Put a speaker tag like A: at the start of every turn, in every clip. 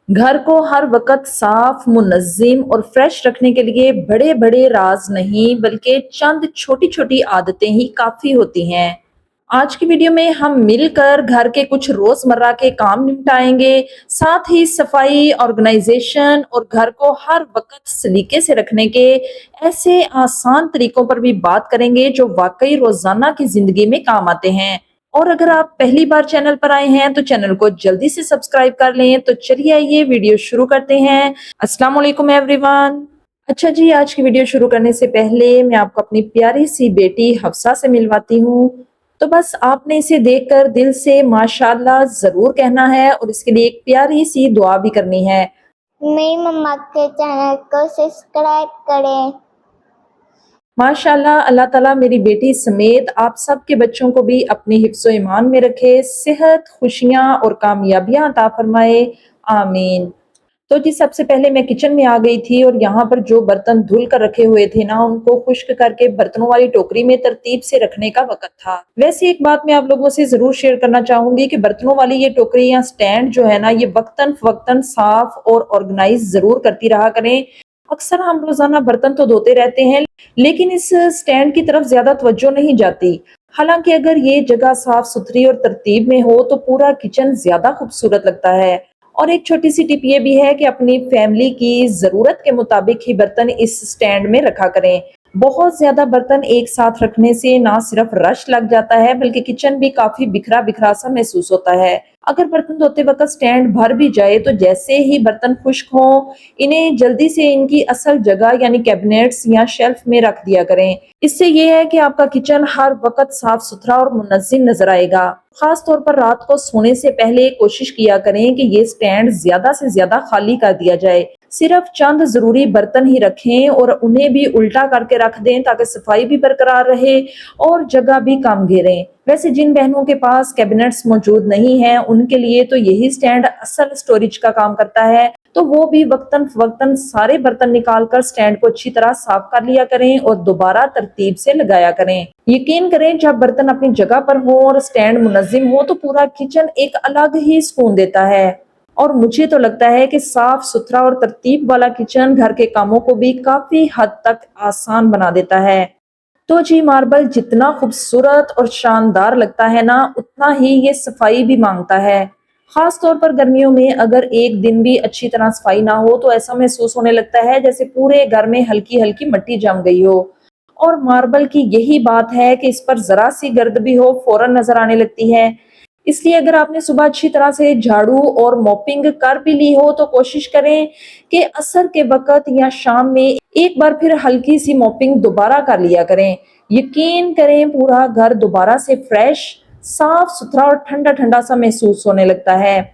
A: घर को हर वक्त साफ, मुनज़्ज़म और फ्रेश रखने के लिए बड़े बड़े राज नहीं बल्कि चंद छोटी छोटी आदतें ही काफी होती हैं। आज की वीडियो में हम मिलकर घर के कुछ रोजमर्रा के काम निपटाएंगे, साथ ही सफाई, ऑर्गेनाइजेशन और घर को हर वक्त सलीके से रखने के ऐसे आसान तरीकों पर भी बात करेंगे जो वाकई रोजाना की जिंदगी में काम आते हैं। और अगर आप पहली बार चैनल पर आए हैं तो चैनल को जल्दी से सब्सक्राइब कर लें। तो चलिए आइए वीडियो शुरू करते हैं। अस्सलाम वालेकुम एवरीवन। अच्छा जी, आज की वीडियो शुरू करने से पहले मैं आपको अपनी प्यारी सी बेटी हफ्सा से मिलवाती हूँ। तो बस आपने इसे देखकर दिल से माशाल्लाह जरूर कहना है और इसके लिए एक प्यारी सी दुआ भी करनी है।
B: मेरी मम्मा के चैनल को सब्सक्राइब करें।
A: माशाल्लाह, अल्लाह ताला मेरी बेटी समेत आप सबके बच्चों को भी अपने हिफ्ज़ो ईमान में रखे, सेहत, खुशियां और कामयाबियां अता फरमाए, आमीन। तो जी, सबसे पहले मैं किचन में आ गई थी और यहाँ पर जो बर्तन धुल कर रखे हुए थे ना, उनको खुश्क करके बर्तनों वाली टोकरी में तरतीब से रखने का वक्त था। वैसे एक बात मैं आप लोगों से जरूर शेयर करना चाहूंगी कि बर्तनों वाली ये टोकरी या स्टैंड जो है ना, ये वक्तन फवक्तन साफ और ऑर्गेनाइज जरूर करती रहा करें। अक्सर हम रोजाना बर्तन तो धोते रहते हैं, लेकिन इस स्टैंड की तरफ ज्यादा तवज्जो नहीं जाती। हालांकि अगर ये जगह साफ सुथरी और तरतीब में हो तो पूरा किचन ज्यादा खूबसूरत लगता है। और एक छोटी सी टिप ये भी है कि अपनी फैमिली की जरूरत के मुताबिक ही बर्तन इस स्टैंड में रखा करें। बहुत ज्यादा बर्तन एक साथ रखने से ना सिर्फ रश लग जाता है बल्कि किचन भी काफी बिखरा बिखरा सा महसूस होता है। अगर बर्तन धोते वक्त स्टैंड भर भी जाए तो जैसे ही बर्तन खुश्क हो, इन्हें जल्दी से इनकी असल जगह यानी कैबिनेट्स या शेल्फ में रख दिया करें। इससे ये है कि आपका किचन हर वक्त साफ सुथरा और मुनज़्ज़म नजर आएगा। खास तौर पर रात को सोने से पहले कोशिश किया करें कि ये स्टैंड ज्यादा से ज्यादा खाली कर दिया जाए। सिर्फ चंद जरूरी बर्तन ही रखें और उन्हें भी उल्टा करके रख दें ताकि सफाई भी बरकरार रहे और जगह भी कम घेरें। वैसे जिन बहनों के पास कैबिनेट्स मौजूद नहीं है, उनके लिए तो यही स्टैंड असल स्टोरेज का काम करता है। तो वो भी वक्तन फवक्तन सारे बर्तन निकाल कर स्टैंड को अच्छी तरह साफ कर लिया करें और दोबारा तरतीब से लगाया करें। यकीन करें, जब बर्तन अपनी जगह पर हो और स्टैंड मुनज़्ज़म हो तो पूरा किचन एक अलग ही सुकून देता है। और मुझे तो लगता है कि साफ सुथरा और तरतीब वाला किचन घर के कामों को भी काफी हद तक आसान बना देता है। तो जी, मार्बल जितना खूबसूरत और शानदार लगता है ना, उतना ही ये सफाई भी मांगता है। खास तौर पर गर्मियों में अगर एक दिन भी अच्छी तरह सफाई ना हो तो ऐसा महसूस होने लगता है जैसे पूरे घर में हल्की हल्की मिट्टी जम गई हो। और मार्बल की यही बात है कि इस पर जरा सी गर्द भी हो फौरन नजर आने लगती है। इसलिए अगर आपने सुबह अच्छी तरह से झाड़ू और मॉपिंग कर भी ली हो तो कोशिश करें कि असर के वक्त या शाम में एक बार फिर हल्की सी मॉपिंग दोबारा कर लिया करें। यकीन करें, पूरा घर दोबारा से फ्रेश, साफ सुथरा और ठंडा ठंडा सा महसूस होने लगता है।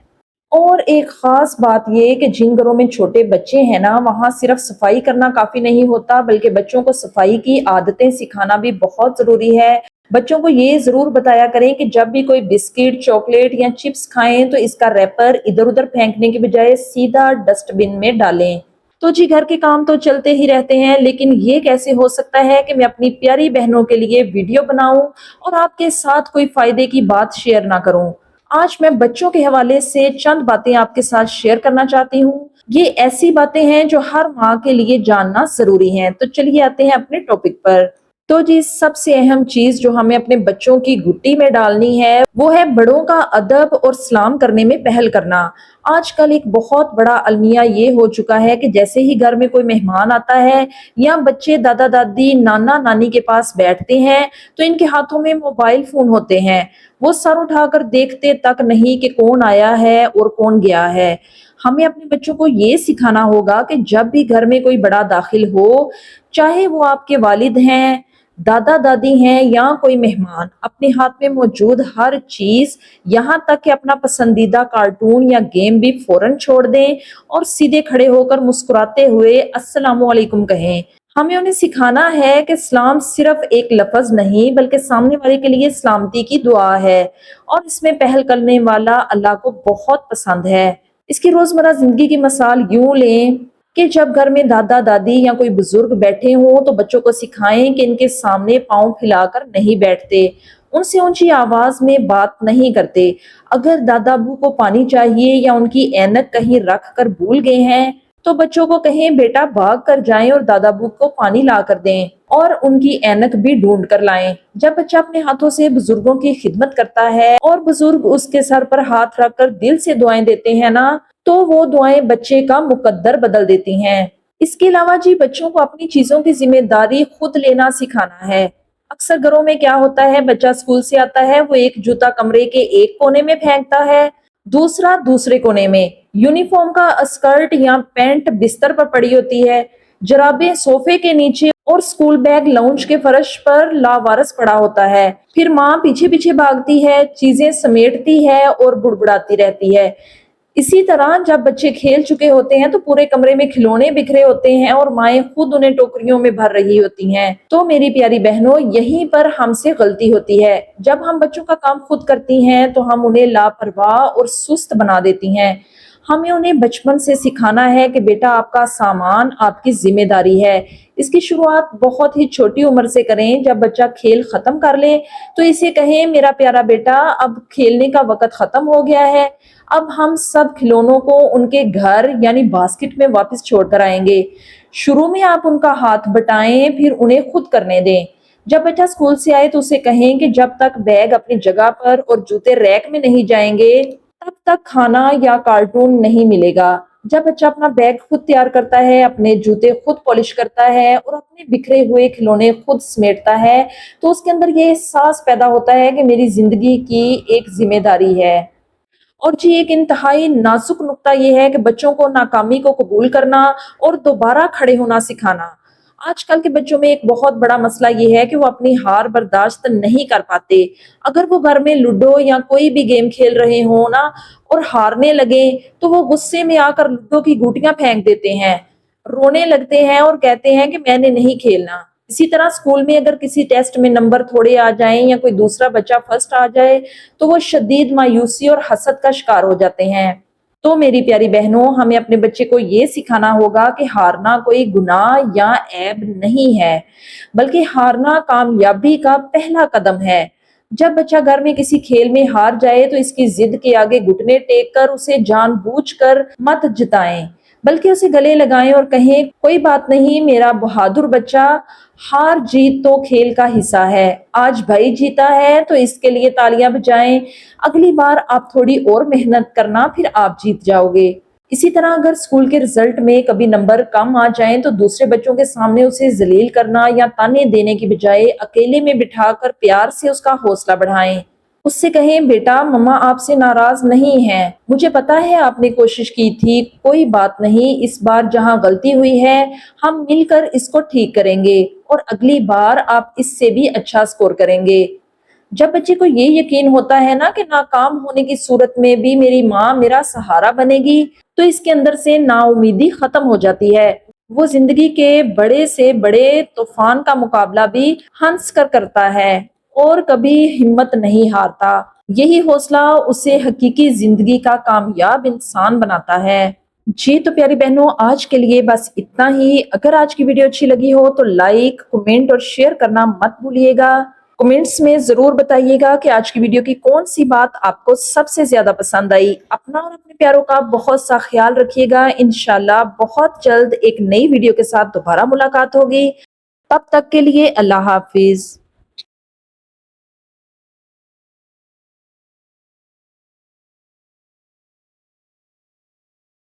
A: और एक खास बात ये कि जिन घरों में छोटे बच्चे हैं ना, वहां सिर्फ सफाई करना काफी नहीं होता बल्कि बच्चों को सफाई की आदतें सिखाना भी बहुत जरूरी है। बच्चों को ये जरूर बताया करें कि जब भी कोई बिस्किट, चॉकलेट या चिप्स खाएं तो इसका रैपर इधर उधर फेंकने की बजाय सीधा डस्टबिन में डालें। तो जी, घर के काम तो चलते ही रहते हैं, लेकिन ये कैसे हो सकता है कि मैं अपनी प्यारी बहनों के लिए वीडियो बनाऊं और आपके साथ कोई फायदे की बात शेयर ना करूं। आज मैं बच्चों के हवाले से चंद बातें आपके साथ शेयर करना चाहती हूँ। ये ऐसी बातें हैं जो हर माँ के लिए जानना जरूरी है। तो चलिए आते हैं अपने टॉपिक पर। तो जी, सबसे अहम चीज जो हमें अपने बच्चों की गुट्टी में डालनी है वो है बड़ों का अदब और सलाम करने में पहल करना। आजकल एक बहुत बड़ा अलमिया ये हो चुका है कि जैसे ही घर में कोई मेहमान आता है या बच्चे दादा दादी नाना नानी के पास बैठते हैं तो इनके हाथों में मोबाइल फोन होते हैं। वो सर उठाकर देखते तक नहीं कि कौन आया है और कौन गया है। हमें अपने बच्चों को ये सिखाना होगा कि जब भी घर में कोई बड़ा दाखिल हो, चाहे वो आपके वालिद हैं, दादा दादी हैं या कोई मेहमान, अपने हाथ में मौजूद हर चीज, यहाँ तक कि अपना पसंदीदा कार्टून या गेम भी फौरन छोड़ दें और सीधे खड़े होकर मुस्कुराते हुए अस्सलाम वालेकुम कहें। हमें उन्हें सिखाना है कि सलाम सिर्फ एक लफ्ज नहीं बल्कि सामने वाले के लिए सलामती की दुआ है और इसमें पहल करने वाला अल्लाह को बहुत पसंद है। इसकी रोजमर्रा जिंदगी की मिसाल यूं लें कि जब घर में दादा दादी या कोई बुजुर्ग बैठे हों तो बच्चों को सिखाएं कि इनके सामने पांव फैलाकर नहीं बैठते। ان سے اونچی آواز میں بات نہیں کرتے۔ اگر دادا ابو کو پانی چاہیے یا ان کی اینک کہیں رکھ کر بھول گئے ہیں تو بچوں کو کہیں بیٹا بھاگ کر جائیں اور دادا ابو کو پانی لا کر دیں اور ان کی اینک بھی ڈھونڈ کر لائیں۔ جب بچہ اپنے ہاتھوں سے بزرگوں کی خدمت کرتا ہے اور بزرگ اس کے سر پر ہاتھ رکھ کر دل سے دعائیں دیتے ہیں نا، تو وہ دعائیں بچے کا مقدر بدل دیتی ہیں۔ اس کے علاوہ جی بچوں کو اپنی چیزوں کی ذمہ داری خود لینا سکھانا ہے۔ اکثر گھروں میں کیا ہوتا ہے، بچہ اسکول سے آتا ہے، وہ ایک جوتا کمرے کے ایک کونے میں پھینکتا ہے، دوسرا دوسرے کونے میں، یونیفارم کا اسکرٹ یا پینٹ بستر پر پڑی ہوتی ہے، جرابیں صوفے کے نیچے اور اسکول بیگ لاؤنج کے فرش پر لاوارث پڑا ہوتا ہے۔ پھر ماں پیچھے پیچھے بھاگتی ہے، چیزیں سمیٹتی ہے اور بڑبڑاتی رہتی ہے۔ اسی طرح جب بچے کھیل چکے ہوتے ہیں تو پورے کمرے میں کھلونے بکھرے ہوتے ہیں اور مائیں خود انہیں ٹوکریوں میں بھر رہی ہوتی ہیں۔ تو میری پیاری بہنوں، یہیں پر ہم سے غلطی ہوتی ہے۔ جب ہم بچوں کا کام خود کرتی ہیں تو ہم انہیں لاپرواہ اور سست بنا دیتی ہیں۔ ہمیں انہیں بچپن سے سکھانا ہے کہ بیٹا آپ کا سامان آپ کی ذمہ داری ہے۔ اس کی شروعات بہت ہی چھوٹی عمر سے کریں۔ جب بچہ کھیل ختم کر لے تو اسے کہیں میرا پیارا بیٹا اب کھیلنے کا وقت ختم ہو گیا ہے، اب ہم سب کھلونوں کو ان کے گھر یعنی باسکٹ میں واپس چھوڑ کر آئیں گے۔ شروع میں آپ ان کا ہاتھ بٹائیں، پھر انہیں خود کرنے دیں۔ جب بچہ اسکول سے آئے تو اسے کہیں کہ جب تک بیگ اپنی جگہ پر اور جوتے ریک میں نہیں جائیں گے تب تک کھانا یا کارٹون نہیں ملے گا۔ جب بچہ اپنا بیگ خود تیار کرتا ہے، اپنے جوتے خود پالش کرتا ہے اور اپنے بکھرے ہوئے کھلونے خود سمیٹتا ہے تو اس کے اندر یہ احساس پیدا ہوتا ہے کہ میری زندگی کی ایک ذمہ داری ہے۔ اور جی ایک انتہائی نازک نقطہ یہ ہے کہ بچوں کو ناکامی کو قبول کرنا اور دوبارہ کھڑے ہونا سکھانا۔ آج کل کے بچوں میں ایک بہت بڑا مسئلہ یہ ہے کہ وہ اپنی ہار برداشت نہیں کر پاتے۔ اگر وہ گھر میں لوڈو یا کوئی بھی گیم کھیل رہے ہوں نا اور ہارنے لگے تو وہ غصے میں آ کر لوڈو کی گوٹیاں پھینک دیتے ہیں، رونے لگتے ہیں اور کہتے ہیں کہ میں نے نہیں کھیلنا۔ اسی طرح اسکول میں اگر کسی ٹیسٹ میں نمبر تھوڑے آ جائیں یا کوئی دوسرا بچہ فرسٹ آ جائے تو وہ شدید مایوسی اور حسد کا شکار ہو جاتے ہیں۔ تو میری پیاری بہنوں، ہمیں اپنے بچے کو یہ سکھانا ہوگا کہ ہارنا کوئی گناہ یا عیب نہیں ہے، بلکہ ہارنا کامیابی کا پہلا قدم ہے۔ جب بچہ گھر میں کسی کھیل میں ہار جائے تو اس کی ضد کے آگے گھٹنے ٹیک کر اسے جان بوجھ کر مت جتائیں، بلکہ اسے گلے لگائیں اور کہیں کوئی بات نہیں میرا بہادر بچہ، ہار جیت تو کھیل کا حصہ ہے، آج بھائی جیتا ہے تو اس کے لیے تالیاں بجائیں، اگلی بار آپ تھوڑی اور محنت کرنا پھر آپ جیت جاؤ گے۔ اسی طرح اگر اسکول کے رزلٹ میں کبھی نمبر کم آ جائیں تو دوسرے بچوں کے سامنے اسے ذلیل کرنا یا تانے دینے کی بجائے اکیلے میں بٹھا کر پیار سے اس کا حوصلہ بڑھائیں۔ اس سے کہیں بیٹا مما آپ سے ناراض نہیں ہیں، مجھے پتا ہے آپ نے کوشش کی تھی، کوئی بات نہیں، اس بار جہاں غلطی ہوئی ہے ہم مل کر اس کو ٹھیک کریں گے اور اگلی بار آپ اس سے بھی اچھا سکور کریں گے۔ جب بچے کو یہ یقین ہوتا ہے نا کہ ناکام ہونے کی صورت میں بھی میری ماں میرا سہارا بنے گی تو اس کے اندر سے نا امیدی ختم ہو جاتی ہے۔ وہ زندگی کے بڑے سے بڑے طوفان کا مقابلہ بھی ہنس کر کرتا ہے اور کبھی ہمت نہیں ہارتا۔ یہی حوصلہ اسے حقیقی زندگی کا کامیاب انسان بناتا ہے۔ جی تو پیاری بہنوں، آج کے لیے بس اتنا ہی۔ اگر آج کی ویڈیو اچھی لگی ہو تو لائک، کمنٹ اور شیئر کرنا مت بھولیے گا۔ کمنٹس میں ضرور بتائیے گا کہ آج کی ویڈیو کی کون سی بات آپ کو سب سے زیادہ پسند آئی۔ اپنا اور اپنے پیاروں کا بہت سا خیال رکھیے گا۔ انشاءاللہ بہت جلد ایک نئی ویڈیو کے ساتھ دوبارہ ملاقات ہوگی۔ تب تک کے لیے اللہ حافظ۔